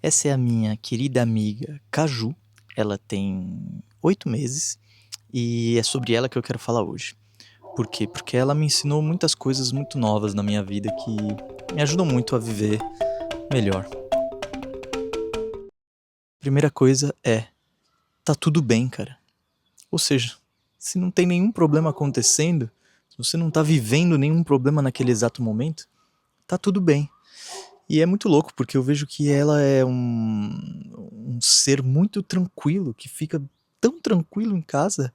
Essa é a minha querida amiga Caju. Ela tem 8 meses e é sobre ela que eu quero falar hoje. Por quê? Porque ela me ensinou muitas coisas muito novas na minha vida que me ajudam muito a viver melhor. Primeira coisa é, tá tudo bem, cara. Ou seja, se não tem nenhum problema acontecendo, se você não tá vivendo nenhum problema naquele exato momento, tá tudo bem. E é muito louco, porque eu vejo que ela é um ser muito tranquilo, que fica tão tranquilo em casa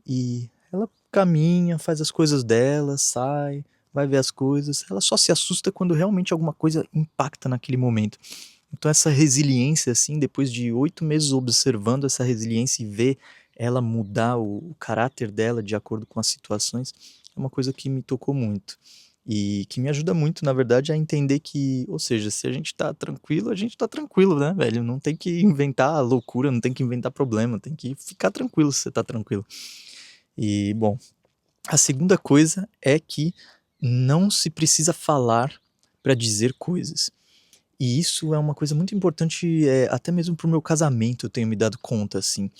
e ela caminha, faz as coisas dela, sai, vai ver as coisas. Ela só se assusta quando realmente alguma coisa impacta naquele momento. Então essa resiliência, assim, depois de 8 meses observando essa resiliência e ver ela mudar o caráter dela de acordo com as situações, é uma coisa que me tocou muito. E que me ajuda muito, na verdade, a entender que, ou seja, se a gente tá tranquilo, a gente tá tranquilo, né, velho? Não tem que inventar loucura, não tem que inventar problema, tem que ficar tranquilo se você tá tranquilo. E, bom, a segunda coisa é que não se precisa falar para dizer coisas. E isso é uma coisa muito importante, até mesmo para o meu casamento, eu tenho me dado conta, assim,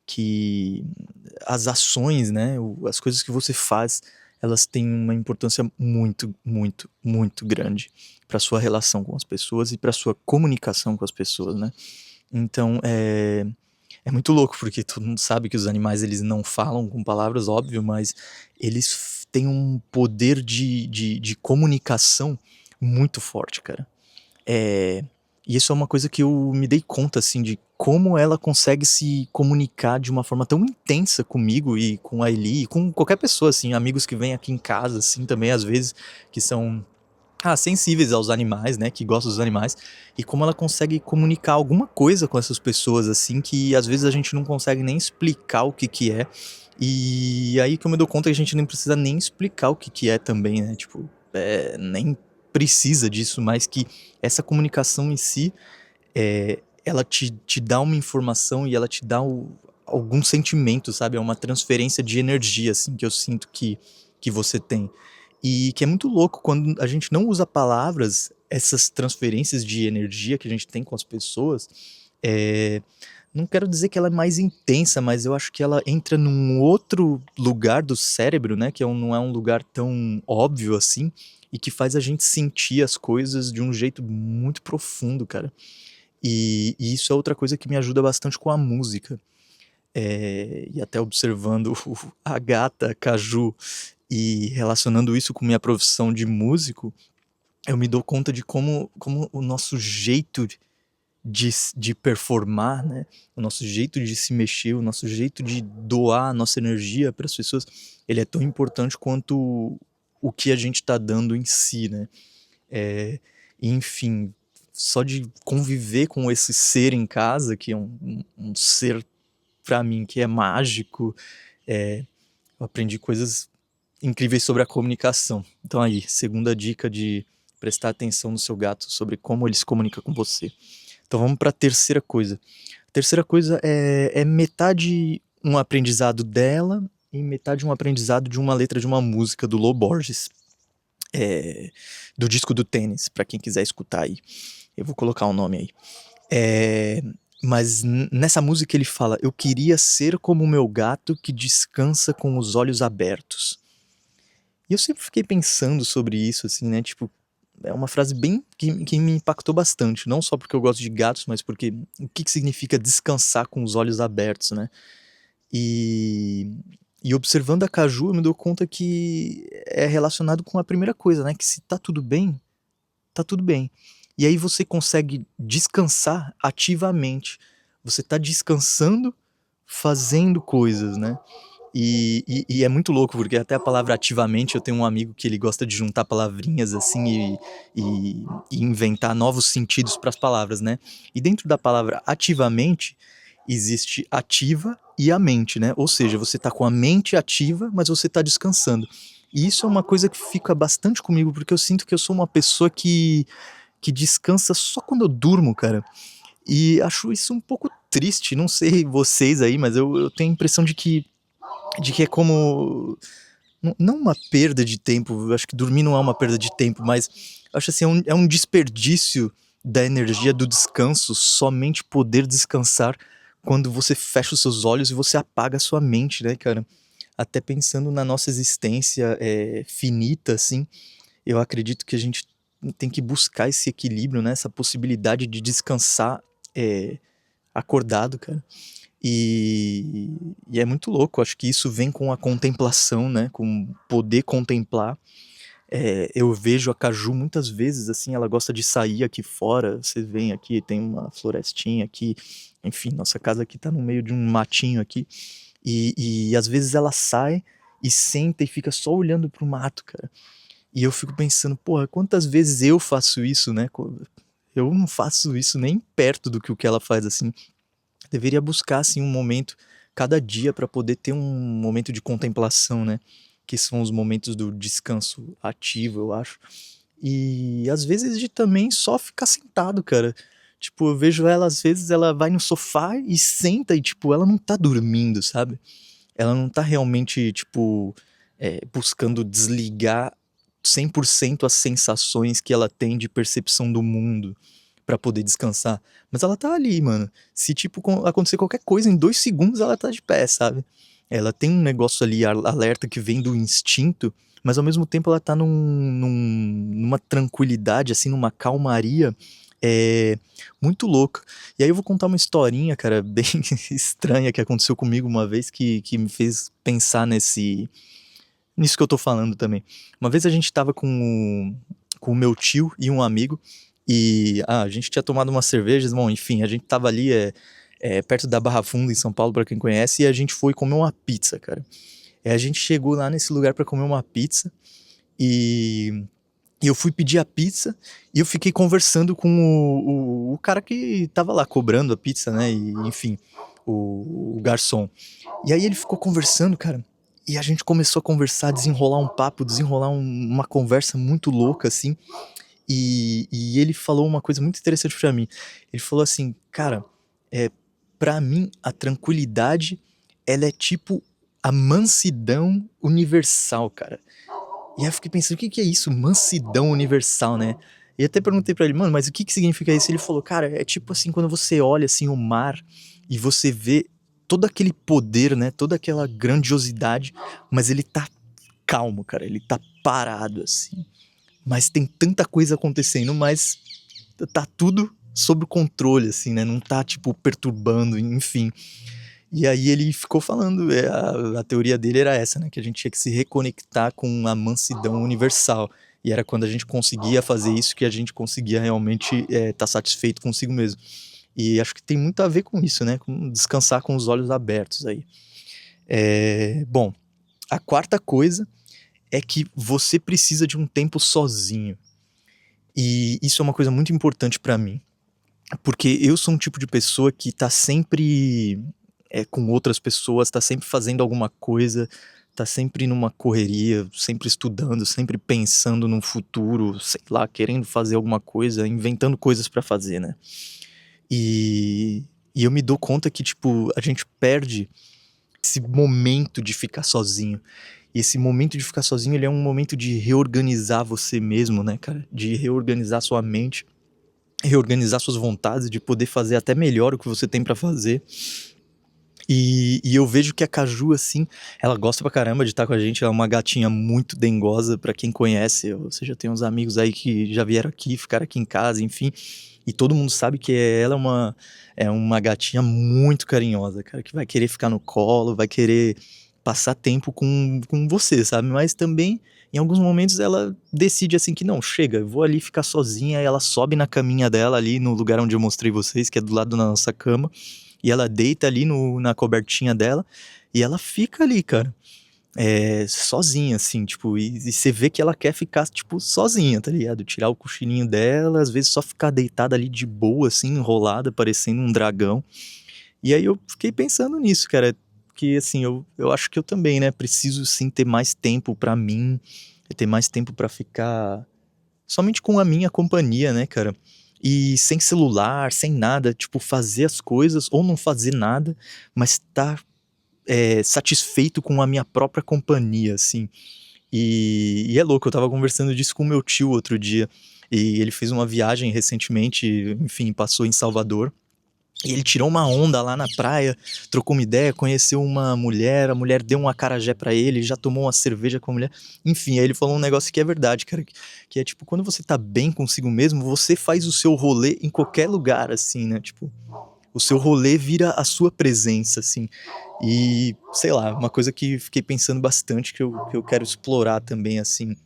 que as ações, né, as coisas que você faz, elas têm uma importância muito, muito, muito grande para sua relação com as pessoas e para sua comunicação com as pessoas, né? Então, é muito louco, porque todo mundo sabe que os animais eles não falam com palavras, óbvio, mas eles têm um poder de comunicação muito forte, cara. É, e isso é uma coisa que eu me dei conta, assim, de como ela consegue se comunicar de uma forma tão intensa comigo e com a Eli, e com qualquer pessoa, assim, amigos que vêm aqui em casa, assim, também, às vezes, que são sensíveis aos animais, né, que gostam dos animais, e como ela consegue comunicar alguma coisa com essas pessoas, assim, que às vezes a gente não consegue nem explicar o que que é, e aí que eu me dou conta que a gente nem precisa nem explicar o que que é também, né, tipo, nem precisa disso, mas que essa comunicação em si, ela te dá uma informação e ela te dá algum sentimento, sabe, é uma transferência de energia, assim, que eu sinto que você tem. E que é muito louco quando a gente não usa palavras, essas transferências de energia que a gente tem com as pessoas, eh, não quero dizer que ela é mais intensa, mas eu acho que ela entra num outro lugar do cérebro, né, que não é um lugar tão óbvio assim, e que faz a gente sentir as coisas de um jeito muito profundo, cara. E isso é outra coisa que me ajuda bastante com a música. E até observando a gata Caju e relacionando isso com minha profissão de músico, eu me dou conta de como o nosso jeito de performar, né, o nosso jeito de se mexer, o nosso jeito de doar a nossa energia para as pessoas, ele é tão importante quanto o que a gente está dando em si, né. Enfim, só de conviver com esse ser em casa, que é um ser, para mim, que é mágico, eu aprendi coisas incríveis sobre a comunicação. Então aí, segunda dica de prestar atenção no seu gato sobre como ele se comunica com você. Então vamos para a terceira coisa. A terceira coisa é metade um aprendizado dela e metade um aprendizado de uma letra de uma música do Lô Borges, é, do disco do tênis, para quem quiser escutar aí. Eu vou colocar o nome aí. É, mas nessa música ele fala: eu queria ser como o meu gato que descansa com os olhos abertos. E eu sempre fiquei pensando sobre isso, assim, né? Tipo, é uma frase bem que me impactou bastante. Não só porque eu gosto de gatos, mas porque o que significa descansar com os olhos abertos, né? E, e observando a Caju, eu me dou conta que é relacionado com a primeira coisa, né? Que se tá tudo bem, tá tudo bem. E aí você consegue descansar ativamente. Você tá descansando fazendo coisas, né? E é muito louco, porque até a palavra ativamente, eu tenho um amigo que ele gosta de juntar palavrinhas assim e inventar novos sentidos para as palavras, né? E dentro da palavra ativamente, existe ativa e a mente, né? Ou seja, você tá com a mente ativa, mas você tá descansando. E isso é uma coisa que fica bastante comigo, porque eu sinto que eu sou uma pessoa que descansa só quando eu durmo, cara. E acho isso um pouco triste, não sei vocês aí, mas eu tenho a impressão de que é como não uma perda de tempo, eu acho que dormir não é uma perda de tempo, mas acho assim, é um desperdício da energia do descanso somente poder descansar quando você fecha os seus olhos e você apaga a sua mente, né, cara? Até pensando na nossa existência finita, assim, eu acredito que a gente tem que buscar esse equilíbrio, né? Essa possibilidade de descansar acordado, cara. E é muito louco, acho que isso vem com a contemplação, né? Com poder contemplar. Eu vejo a Caju muitas vezes, assim, ela gosta de sair aqui fora. Você vem aqui, tem uma florestinha aqui. Enfim, nossa casa aqui tá no meio de um matinho aqui. E às vezes ela sai e senta e fica só olhando pro mato, cara. E eu fico pensando, porra, quantas vezes eu faço isso, né? Eu não faço isso nem perto do que o que ela faz, assim. Deveria buscar, assim, um momento cada dia para poder ter um momento de contemplação, né? Que são os momentos do descanso ativo, eu acho. E às vezes de também só ficar sentado, cara. Tipo, eu vejo ela, às vezes, ela vai no sofá e senta e, tipo, ela não tá dormindo, sabe? Ela não tá realmente, tipo, buscando desligar 100% as sensações que ela tem de percepção do mundo pra poder descansar. Mas ela tá ali, mano. Se, tipo, acontecer qualquer coisa, em 2 segundos ela tá de pé, sabe? Ela tem um negócio ali, alerta, que vem do instinto, mas ao mesmo tempo ela tá numa tranquilidade, assim, numa calmaria muito louca. E aí eu vou contar uma historinha, cara, bem estranha que aconteceu comigo uma vez que me fez pensar nisso que eu tô falando também. Uma vez a gente tava com o meu tio e um amigo e a gente tinha tomado umas cervejas, bom, enfim, a gente tava ali perto da Barra Funda, em São Paulo, pra quem conhece, e a gente foi comer uma pizza, cara. E a gente chegou lá nesse lugar pra comer uma pizza e eu fui pedir a pizza e eu fiquei conversando com o cara que tava lá cobrando a pizza, né? E, enfim, o garçom. E aí ele ficou conversando, cara. E a gente começou a conversar, desenrolar um papo, desenrolar uma conversa muito louca, assim. E ele falou uma coisa muito interessante pra mim. Ele falou assim, cara, pra mim a tranquilidade, ela é tipo a mansidão universal, cara. E aí eu fiquei pensando, o que que é isso? Mansidão universal, né? E até perguntei pra ele, mano, mas o que que significa isso? Ele falou, cara, é tipo assim, quando você olha assim o mar e você vê todo aquele poder, né? Toda aquela grandiosidade, mas ele tá calmo, cara. Ele tá parado, assim. Mas tem tanta coisa acontecendo, mas tá tudo sob controle, assim, né? Não tá, tipo, perturbando, enfim. E aí ele ficou falando, a teoria dele era essa, né? Que a gente tinha que se reconectar com a mansidão universal. E era quando a gente conseguia fazer isso que a gente conseguia realmente estar satisfeito consigo mesmo. E acho que tem muito a ver com isso, né? Com descansar com os olhos abertos aí. Bom, a quarta coisa é que você precisa de um tempo sozinho. E isso é uma coisa muito importante pra mim. Porque eu sou um tipo de pessoa que tá sempre com outras pessoas, tá sempre fazendo alguma coisa, tá sempre numa correria, sempre estudando, sempre pensando num futuro, sei lá, querendo fazer alguma coisa, inventando coisas pra fazer, né? E, e eu me dou conta que, tipo, a gente perde esse momento de ficar sozinho. E esse momento de ficar sozinho, ele é um momento de reorganizar você mesmo, né, cara? De reorganizar sua mente, reorganizar suas vontades, de poder fazer até melhor o que você tem pra fazer. E eu vejo que a Caju, assim, ela gosta pra caramba de estar com a gente. Ela é uma gatinha muito dengosa, pra quem conhece. Você já tem uns amigos aí que já vieram aqui, ficaram aqui em casa, enfim. E todo mundo sabe que ela é uma gatinha muito carinhosa, cara, que vai querer ficar no colo, vai querer passar tempo com você, sabe? Mas também, em alguns momentos, ela decide assim que não, chega, eu vou ali ficar sozinha. E ela sobe na caminha dela ali no lugar onde eu mostrei vocês, que é do lado da nossa cama. E ela deita ali na cobertinha dela e ela fica ali, cara. Sozinha, assim, tipo, e você vê que ela quer ficar, tipo, sozinha, tá ligado? Tirar o cochilinho dela, às vezes só ficar deitada ali de boa, assim, enrolada, parecendo um dragão. E aí eu fiquei pensando nisso, cara, que assim, eu acho que eu também, né, preciso sim ter mais tempo pra mim, ter mais tempo pra ficar somente com a minha companhia, né, cara? E sem celular, sem nada, tipo, fazer as coisas ou não fazer nada, mas tá satisfeito com a minha própria companhia, assim. E é louco, eu tava conversando disso com o meu tio outro dia. E ele fez uma viagem recentemente, enfim, passou em Salvador. E ele tirou uma onda lá na praia, trocou uma ideia, conheceu uma mulher, a mulher deu um acarajé pra ele, já tomou uma cerveja com a mulher. Enfim, aí ele falou um negócio que é verdade, cara, que é tipo, quando você tá bem consigo mesmo, você faz o seu rolê em qualquer lugar, assim, né? Tipo, o seu rolê vira a sua presença, assim. E, sei lá, uma coisa que fiquei pensando bastante, que eu quero explorar também, assim,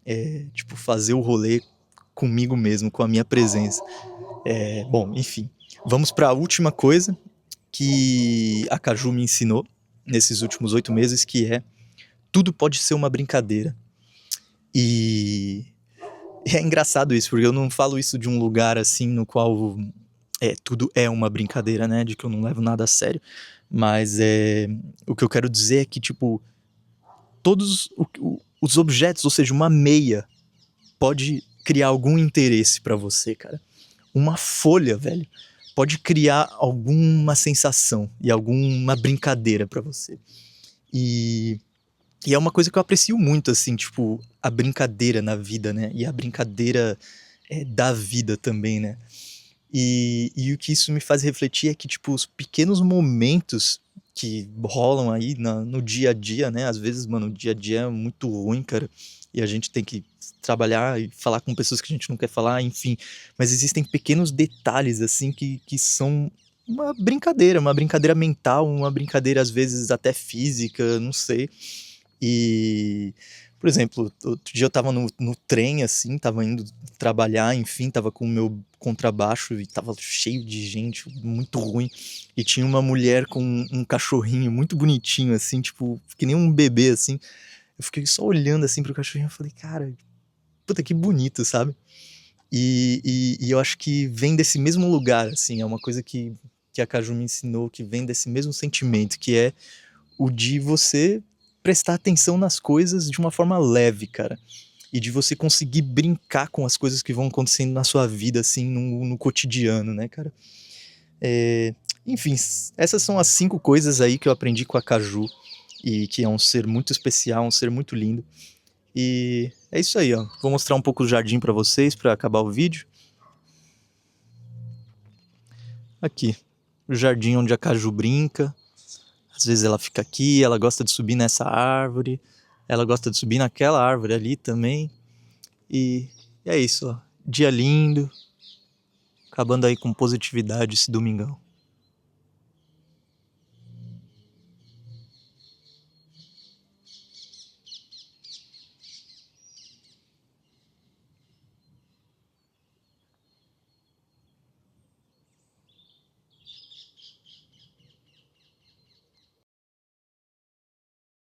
é, tipo, fazer o rolê comigo mesmo, com a minha presença. É, bom, enfim. Vamos para a última coisa que a Caju me ensinou nesses últimos 8 meses, que é tudo pode ser uma brincadeira. E é engraçado isso, porque eu não falo isso de um lugar assim no qual tudo é uma brincadeira, né? De que eu não levo nada a sério. Mas o que eu quero dizer é que, tipo, todos os objetos, ou seja, uma meia, pode criar algum interesse para você, cara. Uma folha, velho, pode criar alguma sensação e alguma brincadeira para você. E, e é uma coisa que eu aprecio muito, assim, tipo, a brincadeira na vida, né? E a brincadeira da vida também, né? E o que isso me faz refletir é que, tipo, os pequenos momentos que rolam aí no dia a dia, né? Às vezes, mano, o dia a dia é muito ruim, cara. E a gente tem que trabalhar e falar com pessoas que a gente não quer falar, enfim. Mas existem pequenos detalhes, assim, que são uma brincadeira mental, uma brincadeira, às vezes, até física, não sei. E, por exemplo, outro dia eu tava no trem, assim, tava indo trabalhar, enfim, tava com o meu contrabaixo e tava cheio de gente, muito ruim. E tinha uma mulher com um cachorrinho muito bonitinho, assim, tipo, que nem um bebê, assim. Eu fiquei só olhando, assim, pro cachorrinho e falei, cara, puta que bonito, sabe? E eu acho que vem desse mesmo lugar, assim, é uma coisa que a Caju me ensinou, que vem desse mesmo sentimento, que é o de você prestar atenção nas coisas de uma forma leve, cara. E de você conseguir brincar com as coisas que vão acontecendo na sua vida, assim, no cotidiano, né, cara? É, enfim, essas são as 5 coisas aí que eu aprendi com a Caju. E que é um ser muito especial, um ser muito lindo. E é isso aí, ó. Vou mostrar um pouco o jardim pra vocês, pra acabar o vídeo. Aqui, o jardim onde a Caju brinca. Às vezes ela fica aqui, ela gosta de subir nessa árvore, ela gosta de subir naquela árvore ali também. E é isso, ó. Dia lindo, acabando aí com positividade esse domingão.